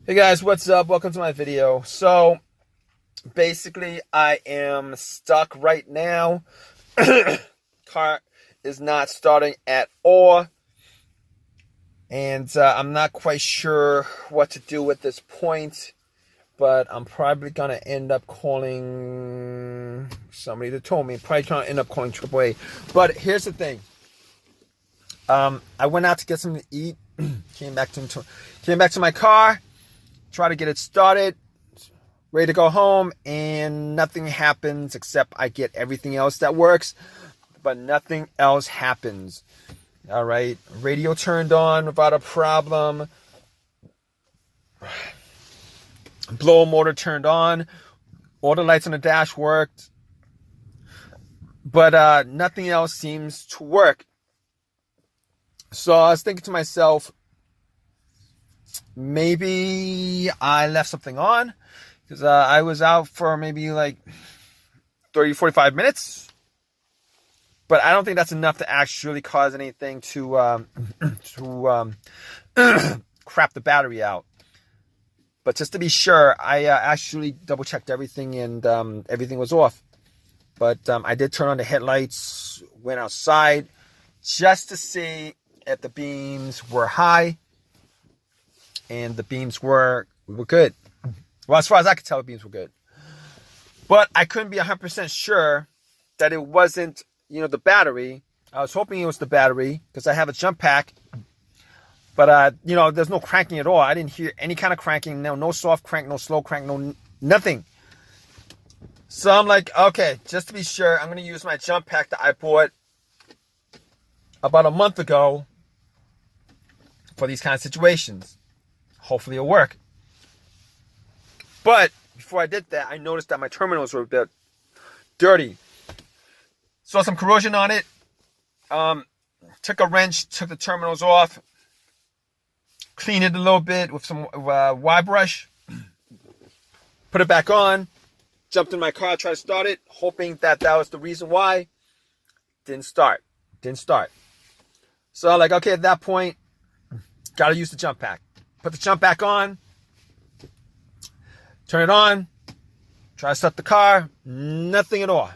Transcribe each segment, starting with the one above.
Hey guys, what's up? Welcome to my video. So basically I am stuck right now. Car is not starting at all. And I'm not quite sure what to do at this point. But I'm probably going to end up calling somebody that told me. I'm probably going to end up calling AAA. But here's the thing. I went out to get something to eat. Came back to my car. Try to get it started, ready to go home, and nothing happens except I get everything else that works, but nothing else happens. All right, radio turned on without a problem. Blower motor turned on. All the lights on the dash worked, but nothing else seems to work. So I was thinking to myself, maybe I left something on because I was out for maybe like 30-45 minutes, but I don't think that's enough to actually cause anything to crap the battery out. But just to be sure, I actually double checked everything, and everything was off. But I did turn on the headlights, went outside just to see if the beams were high. And the beams were good. Well, as far as I could tell, the beams were good. But I couldn't be 100% sure that it wasn't, the battery. I was hoping it was the battery because I have a jump pack. But, there's no cranking at all. I didn't hear any kind of cranking. No soft crank, no slow crank, nothing. So I'm like, okay, just to be sure, I'm going to use my jump pack that I bought about a month ago for these kind of situations. Hopefully it'll work. But before I did that, I noticed that my terminals were a bit dirty. Saw some corrosion on it. Took a wrench, took the terminals off. Cleaned it a little bit with some Y brush. Put it back on. Jumped in my car, tried to start it, hoping that was the reason why. Didn't start. So I'm like, okay, at that point, gotta use the jump pack. Put the jump back on, turn it on, try to start the car, nothing at all.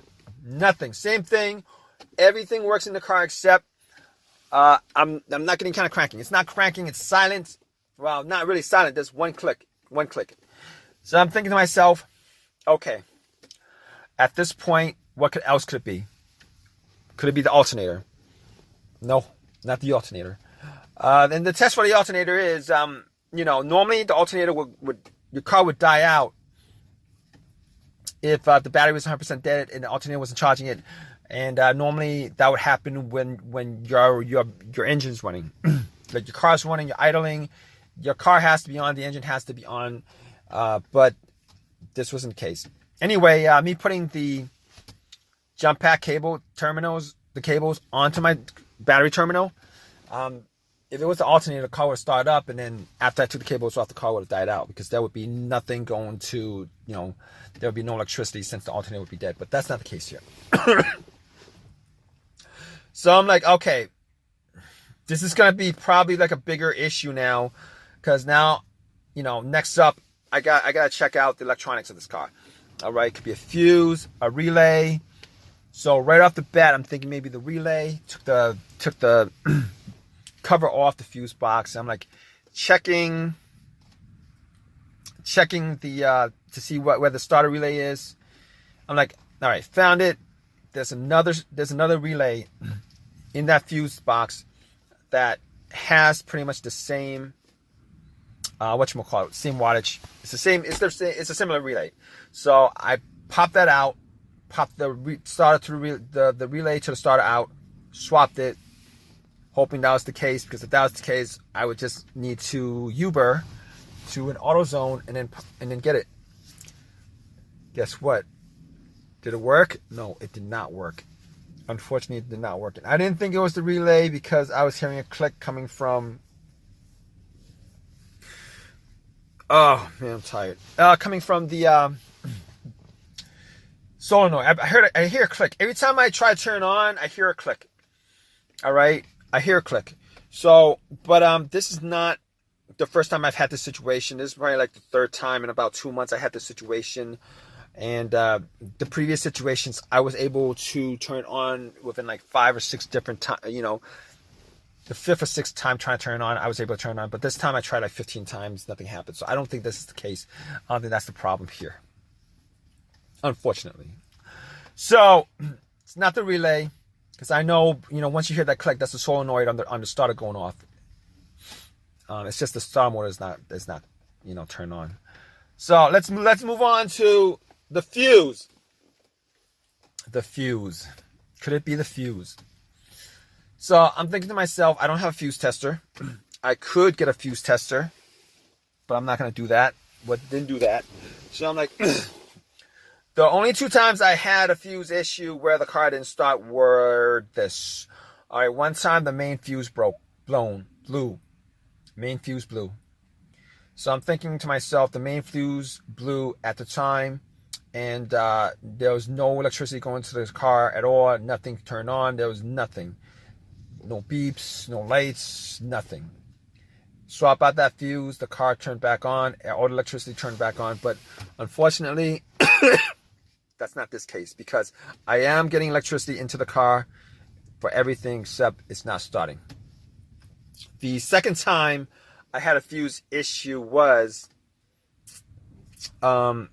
Nothing. Same thing. Everything works in the car except I'm not getting kind of cranking. It's not cranking, it's silent. Well, not really silent, there's one click. So I'm thinking to myself, okay, at this point, what else could it be? Could it be the alternator? No, not the alternator. And the test for the alternator is, normally the alternator your car would die out if the battery was 100% dead and the alternator wasn't charging it. And normally that would happen when your engine's running. Like your car's running, you're idling, your car has to be on, the engine has to be on. But this wasn't the case. Anyway, me putting the jump pack cables onto my battery terminal. If it was the alternator, the car would start up, and then after I took the cables off, the car would have died out because there would be nothing going to, there would be no electricity since the alternator would be dead. But that's not the case here. So I'm like, okay, this is going to be probably like a bigger issue now because now, next up, I got to check out the electronics of this car. All right, could be a fuse, a relay. So right off the bat, I'm thinking maybe the relay took the cover off the fuse box. I'm like checking the to see where the starter relay is. I'm like, all right, found it. There's another relay in that fuse box that has pretty much the same same wattage. It's the same. It's a similar relay. So I popped that out, popped the starter to the relay to the starter out, swapped it. Hoping that was the case, because if that was the case, I would just need to Uber to an AutoZone and then get it. Guess what? Did it work? No, it did not work. Unfortunately, it did not work. And I didn't think it was the relay because I was hearing a click coming from. Oh man, I'm tired. Coming from the solenoid. I hear a click every time I try to turn on. I hear a click. All right. I hear a click. So, but this is not the first time I've had this situation. This is probably like the third time in about 2 months I had this situation. And the previous situations, I was able to turn on within like 5 or 6 different times. You know, the 5th or 6th time trying to turn it on, I was able to turn it on. But this time I tried like 15 times, nothing happened. So I don't think this is the case. I don't think that's the problem here, unfortunately. So it's not the relay, because I know, you know, once you hear that click, that's the solenoid on the starter going off. It's just the starter motor is not, you know, turned on. So let's move on to the fuse. The fuse. Could it be the fuse? So I'm thinking to myself, I don't have a fuse tester. I could get a fuse tester, but I'm not going to do that. Didn't do that. So I'm like, the only 2 times I had a fuse issue where the car didn't start were this. All right, one time the main fuse blew. Main fuse blew. So I'm thinking to myself, the main fuse blew at the time, and there was no electricity going to the car at all. Nothing turned on. There was nothing. No beeps, no lights, nothing. Swap out that fuse, the car turned back on, all the electricity turned back on. But unfortunately, that's not this case, because I am getting electricity into the car for everything except it's not starting. The second time I had a fuse issue was there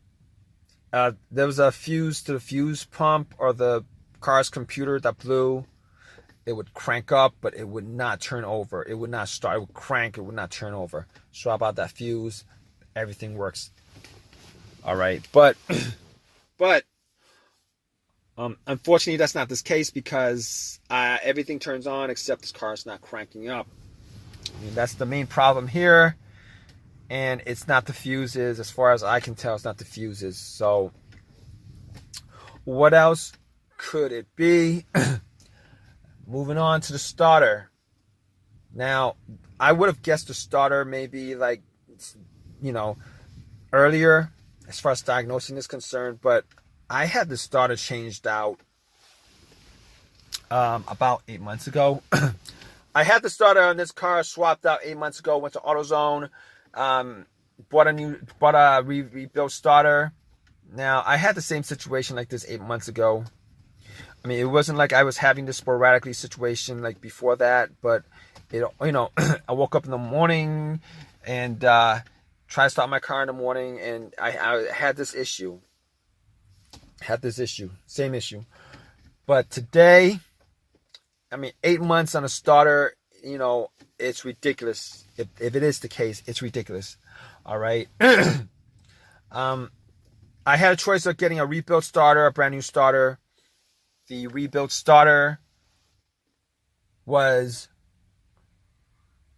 was a fuse to the fuse pump or the car's computer that blew. It would crank up, but it would not turn over. It would not start. It would crank. It would not turn over. Swap out that fuse. Everything works. All right. But unfortunately, that's not this case, because everything turns on except this car is not cranking up. I mean, that's the main problem here. And it's not the fuses. As far as I can tell, it's not the fuses. So what else could it be? Moving on to the starter. Now, I would have guessed the starter maybe like, you know, earlier as far as diagnosing is concerned, but I had the starter changed out about 8 months ago. I had the starter on this car swapped out 8 months ago, went to AutoZone, bought a rebuilt starter. Now, I had the same situation like this 8 months ago. I mean, it wasn't like I was having this sporadically situation like before that, but it, you know, I woke up in the morning and tried to start my car in the morning, and I had this issue. Same issue. But today, I mean, 8 months on a starter, you know, it's ridiculous. If it is the case, it's ridiculous. All right. I had a choice of getting a rebuilt starter, a brand new starter. The rebuilt starter was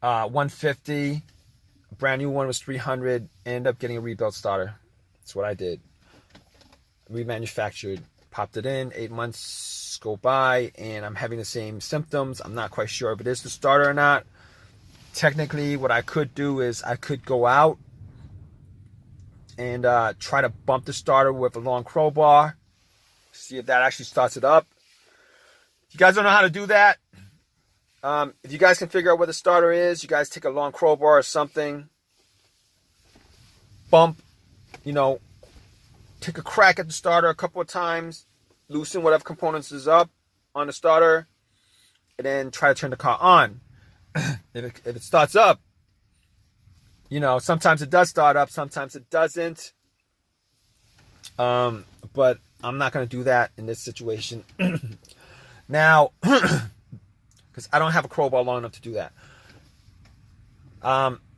$150. A brand new one was $300. Ended up getting a rebuilt starter. That's what I did. Remanufactured. Popped it in. 8 months go by, and I'm having the same symptoms. I'm not quite sure if it is the starter or not. Technically, what I could do is I could go out and try to bump the starter with a long crowbar. See if that actually starts it up. If you guys don't know how to do that, if you guys can figure out where the starter is, you guys take a long crowbar or something, bump, you know, take a crack at the starter a couple of times, loosen whatever components is up on the starter, and then try to turn the car on. If it starts up, you know, sometimes it does start up, sometimes it doesn't. But I'm not going to do that in this situation. Now, because I don't have a crowbar long enough to do that.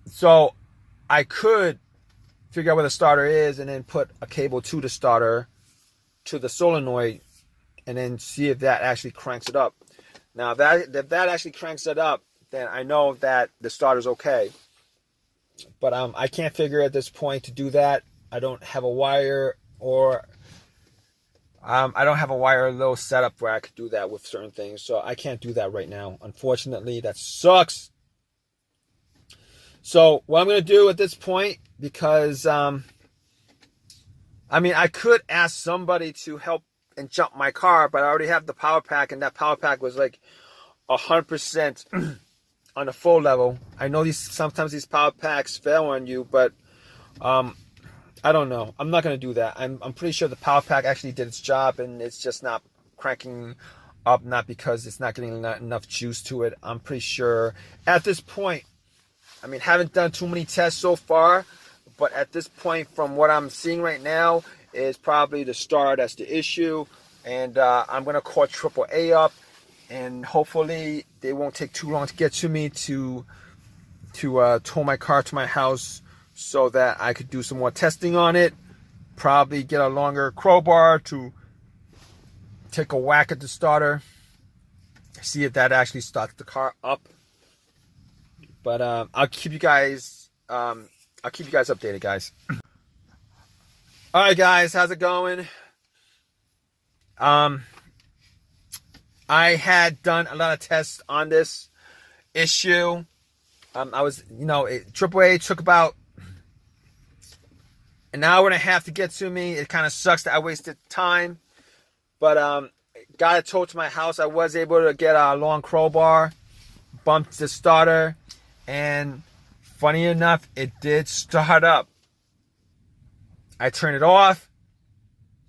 So I could figure out where the starter is and then put a cable to the starter, to the solenoid, and then see if that actually cranks it up. Now, if that actually cranks it up, then I know that the starter's okay. But I can't figure at this point to do that. I don't have a wire, or I don't have a wire little setup where I could do that with certain things. So I can't do that right now. Unfortunately, that sucks. So what I'm going to do at this point, because, I mean, I could ask somebody to help and jump my car, but I already have the power pack, and that power pack was like 100% on the full level. I know sometimes these power packs fail on you, but I don't know. I'm not gonna do that. I'm pretty sure the power pack actually did its job, and it's just not cranking up, not because it's not getting enough juice to it. I'm pretty sure at this point, I mean, haven't done too many tests so far, but at this point, from what I'm seeing right now, is probably the starter that's the issue. And I'm gonna call AAA up, and hopefully they won't take too long to get to me to tow my car to my house, so that I could do some more testing on it. Probably get a longer crowbar to take a whack at the starter, see if that actually starts the car up. But I'll keep you guys updated, guys. All right, guys, how's it going? I had done a lot of tests on this issue. I was, AAA took about an hour and a half to get to me. It kind of sucks that I wasted time, but got it towed to my house. I was able to get a long crowbar, bumped the starter, and funny enough, it did start up. I turned it off,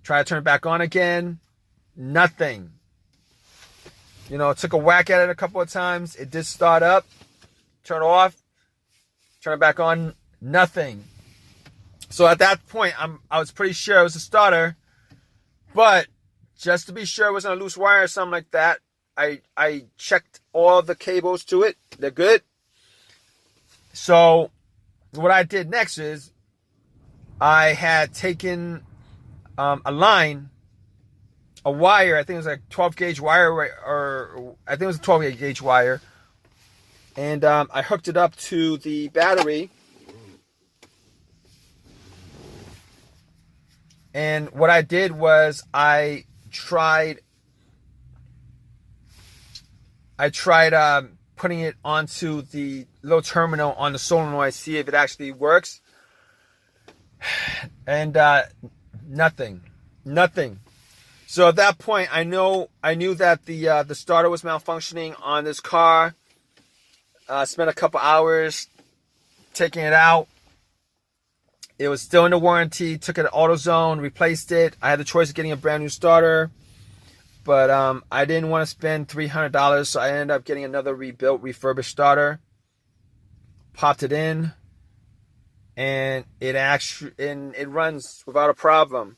tried to turn it back on again, nothing. Took a whack at it a couple of times. It did start up, turn it off, turn it back on, nothing. So at that point, I was pretty sure it was a starter, but just to be sure it wasn't a loose wire or something like that, I checked all the cables to it. They're good. So what I did next is I had taken a wire, I think it was like 12 gauge wire, or I think it was a 12 gauge wire, and I hooked it up to the battery. And what I did was I tried putting it onto the little terminal on the solenoid, see if it actually works. And nothing. So at that point, I knew that the starter was malfunctioning on this car. Spent a couple hours taking it out. It was still in the warranty. Took it to AutoZone, replaced it. I had the choice of getting a brand new starter, but I didn't want to spend $300, so I ended up getting another refurbished starter. Popped it in, and it runs without a problem.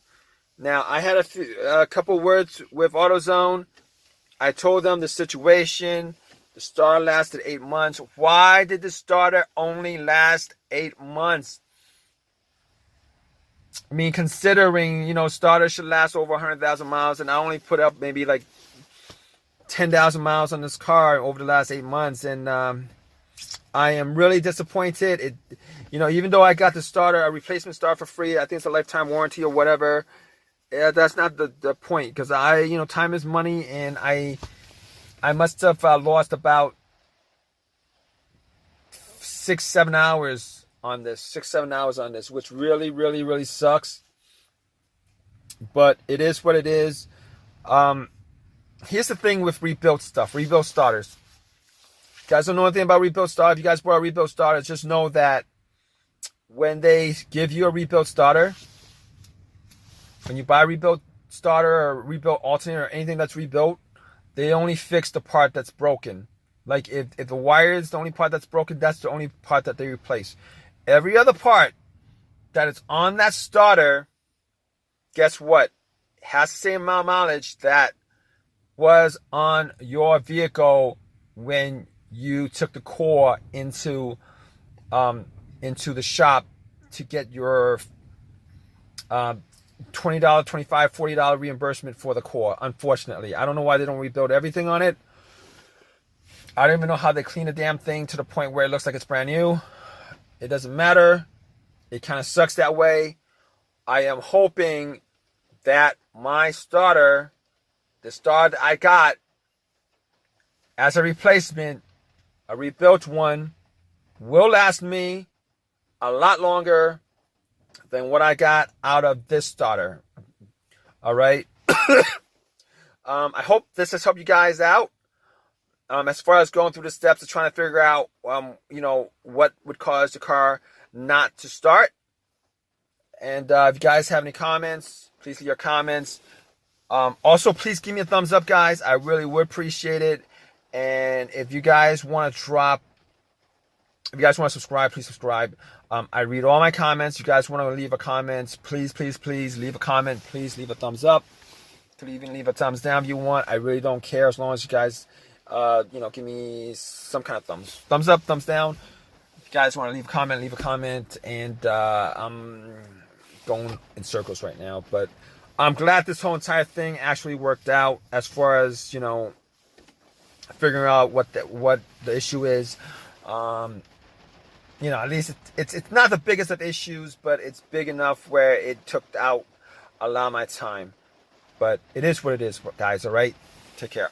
Now, I had a couple words with AutoZone. I told them the situation. The starter lasted 8 months. Why did the starter only last 8 months? I mean, considering, starters should last over 100,000 miles, and I only put up maybe like 10,000 miles on this car over the last 8 months, and I am really disappointed. Even though I got the starter, a replacement starter for free, I think it's a lifetime warranty or whatever. That's not the point, because time is money, and I must have lost about 6-7 hours on this, 6-7 hours on this, which really, really, really sucks. But it is what it is. Here's the thing with rebuilt starters. You guys don't know anything about rebuilt starters. If you guys bought a rebuilt starter, just know that when they give you a rebuilt starter, when you buy a rebuilt starter or rebuilt alternator or anything that's rebuilt, they only fix the part that's broken. Like if the wire is the only part that's broken, that's the only part that they replace. Every other part that is on that starter, guess what? Has the same amount of mileage that was on your vehicle when you took the core into the shop to get your $20, $25, $40 reimbursement for the core. Unfortunately, I don't know why they don't rebuild everything on it. I don't even know how they clean the damn thing to the point where it looks like it's brand new. It doesn't matter. It kind of sucks that way. I am hoping that my starter, the starter that I got as a replacement, a rebuilt one, will last me a lot longer than what I got out of this starter. All right. I hope this has helped you guys out. As far as going through the steps of trying to figure out, what would cause the car not to start. And if you guys have any comments, please leave your comments. Also, please give me a thumbs up, guys. I really would appreciate it. And if you guys want to subscribe, please subscribe. I read all my comments. If you guys want to leave a comment, please leave a comment. Please leave a thumbs up. You can even leave a thumbs down if you want. I really don't care, as long as you guys, give me some kind of thumbs up, thumbs down. If you guys want to leave a comment. And I'm going in circles right now, but I'm glad this whole entire thing actually worked out, as far as, figuring out what the issue is. At least it's not the biggest of issues, but it's big enough where it took out a lot of my time. But it is what it is, guys. All right, take care.